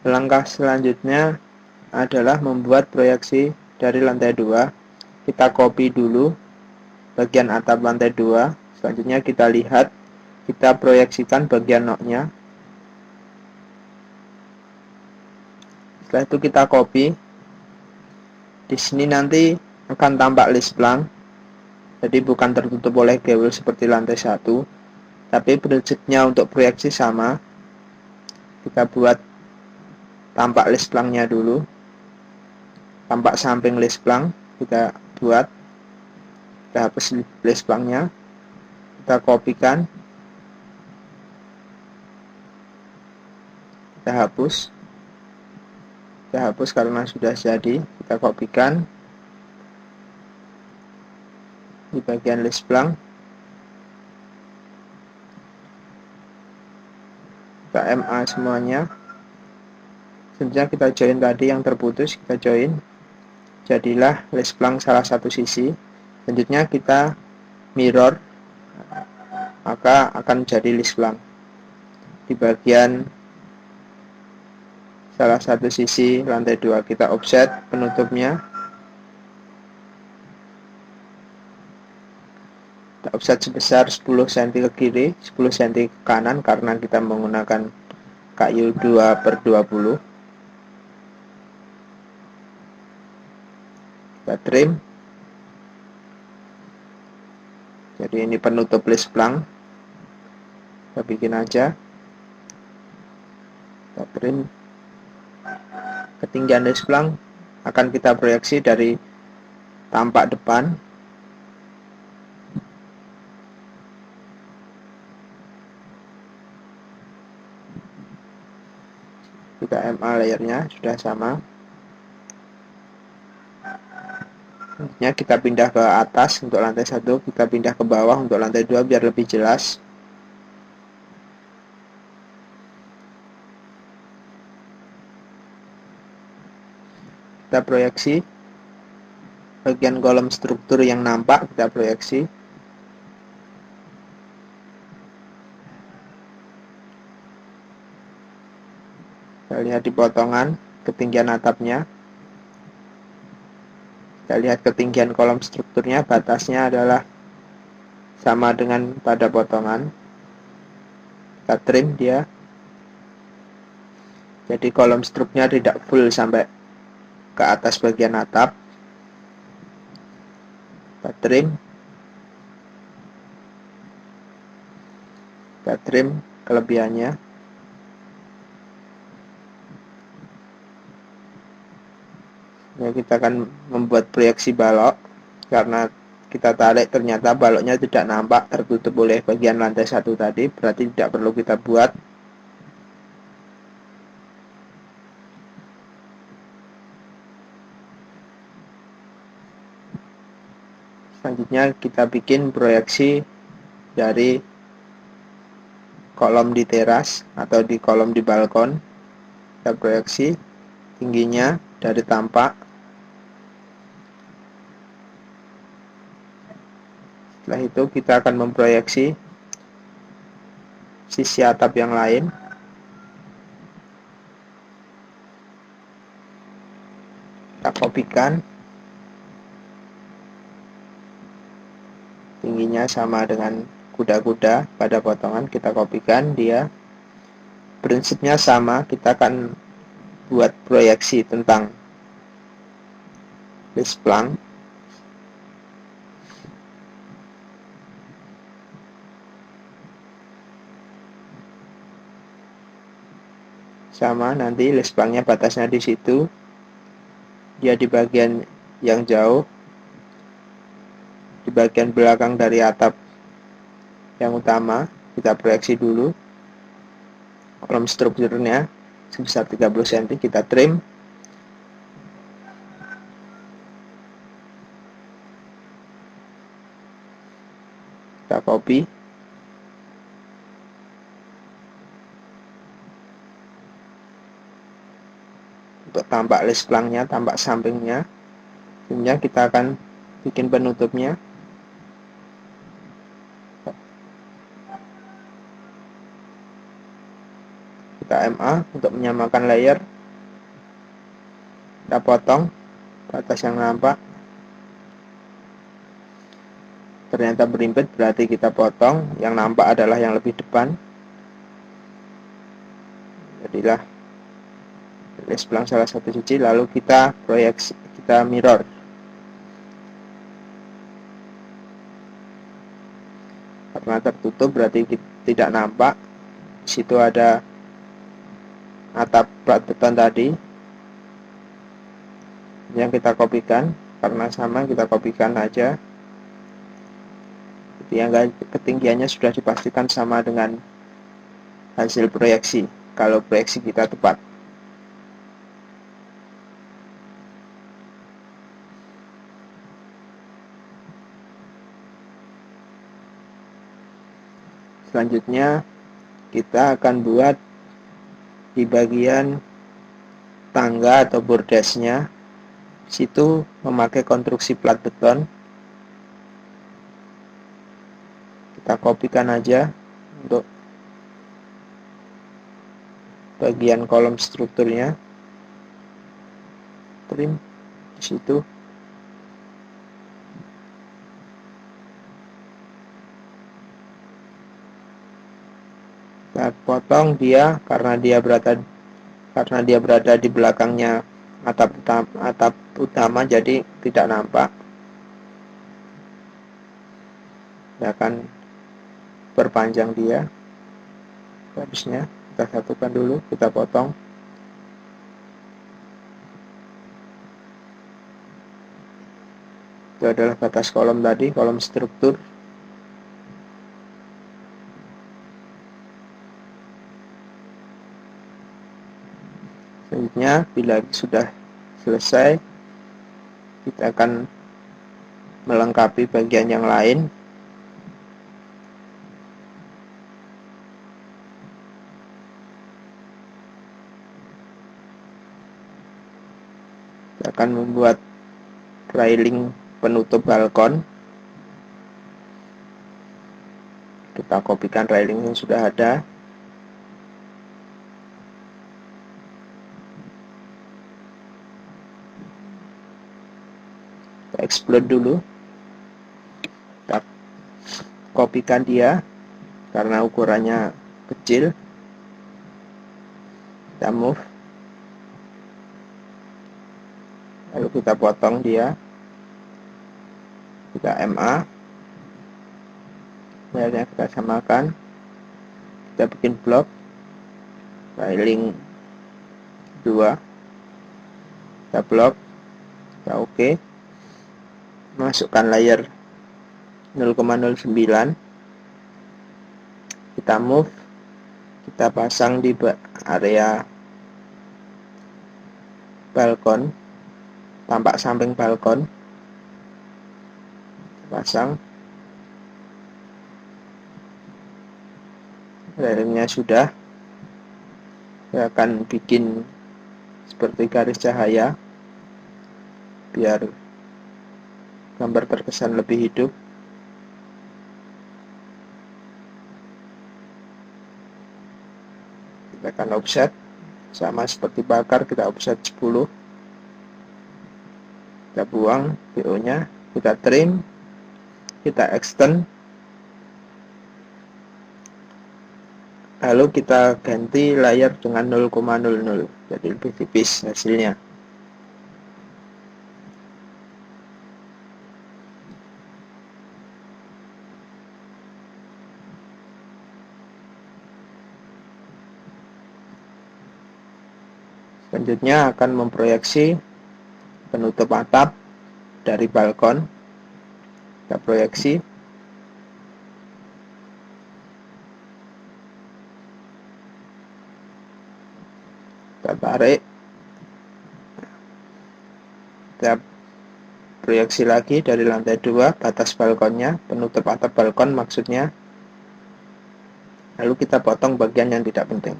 Langkah selanjutnya adalah membuat proyeksi dari lantai 2. Kita copy dulu bagian atap lantai 2. Selanjutnya kita lihat, kita proyeksikan bagian noknya. Setelah itu kita copy. Di sini nanti akan tampak list blank. Jadi bukan tertutup oleh gewel seperti lantai 1, tapi prinsipnya untuk proyeksi sama. Kita buat tampak list blanknya dulu. Tampak samping list blank kita buat. Kita hapus list blanknya. Kita kopikan. Kita hapus. Kita hapus karena sudah jadi. Kita kopikan di bagian list blank. Kita MA semuanya. Selanjutnya kita join tadi yang terputus, kita join. Jadilah list blank salah satu sisi. Selanjutnya kita mirror, maka akan jadi list blank. Di bagian salah satu sisi lantai 2 kita offset penutupnya. Kita offset sebesar 10 cm ke kiri, 10 cm ke kanan karena kita menggunakan kayu 2/20. Kita trim. Jadi ini penutup list blank. Kita bikin aja. Kita trim. Ketinggian list blank akan kita proyeksi dari tampak depan. Kita MA layernya sudah sama. Selanjutnya kita pindah ke atas untuk lantai 1, kita pindah ke bawah untuk lantai 2 biar lebih jelas. Kita proyeksi bagian kolom struktur yang nampak, kita proyeksi. Kita lihat di potongan ketinggian atapnya. Kita lihat ketinggian kolom strukturnya, batasnya adalah sama dengan pada potongan. Kita trim dia. Jadi kolom struknya tidak full sampai ke atas bagian atap. Kita trim. Kita trim kelebihannya. Ya, kita akan membuat proyeksi balok. Karena kita tarik ternyata baloknya tidak nampak, tertutup oleh bagian lantai 1 tadi, berarti tidak perlu kita buat. Selanjutnya kita bikin proyeksi dari kolom di teras atau di kolom di balkon. Kita proyeksi tingginya dari tampak. Setelah itu kita akan memproyeksi sisi atap yang lain. Kita kopikan. Tingginya sama dengan kuda-kuda pada potongan, kita kopikan dia. Prinsipnya sama, kita akan buat proyeksi tentang list blank. Sama, nanti list blanknya batasnya di situ. Dia di bagian yang jauh, di bagian belakang dari atap yang utama. Kita proyeksi dulu kolom strukturnya sebesar 30 cm, kita trim. Kita copy. Untuk tampak list blanknya, tampak sampingnya. Selanjutnya kita akan bikin penutupnya. Kita MA untuk menyamakan layer. Kita potong batas yang nampak. Ternyata berimpit, berarti kita potong. Yang nampak adalah yang lebih depan. Jadilah splang salah satu sisi. Lalu kita proyeksi, kita mirror. Karena tertutup berarti tidak nampak. Di situ ada atap plat beton tadi yang kita kopikan. Karena sama, kita kopikan aja. Yang ketinggiannya sudah dipastikan sama dengan hasil proyeksi, kalau proyeksi kita tepat. Selanjutnya kita akan buat di bagian tangga atau bordesnya. Situ memakai konstruksi plat beton. Kita kopikan aja untuk bagian kolom strukturnya. Trim di situ. Kita potong dia karena dia berada di belakangnya atap utama, jadi tidak nampak. Kita akan perpanjang dia garisnya. Kita satukan dulu, kita potong. Itu adalah batas kolom tadi, kolom struktur. Selanjutnya, bila sudah selesai, kita akan melengkapi bagian yang lain. Kita akan membuat railing penutup balkon. Kita kopikan railing yang sudah ada. Kita explode dulu. Kita kopikan dia karena ukurannya kecil. Kita move. Lalu kita potong dia. Kita MA. Layarnya kita samakan. Kita bikin blok railing 2. Kita blok. Kita oke. Masukkan layer 0,09. Kita move. Kita pasang di area balkon, tampak samping balkon. Pasang. Railingnya sudah. Saya akan bikin seperti garis cahaya biar gambar terkesan lebih hidup. Kita akan offset sama seperti bakar, kita offset 10. Kita buang PO nya, kita trim, kita extend, lalu kita ganti layar dengan 0,00, jadi lebih tipis hasilnya. Selanjutnya akan memproyeksi penutup atap dari balkon. Kita proyeksi. Kita tarik. Kita proyeksi lagi dari lantai 2, batas balkonnya, penutup atap balkon maksudnya. Lalu kita potong bagian yang tidak penting.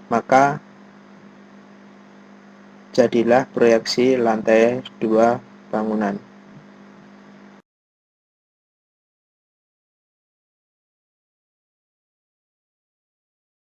Maka jadilah proyeksi lantai 2 bangunan.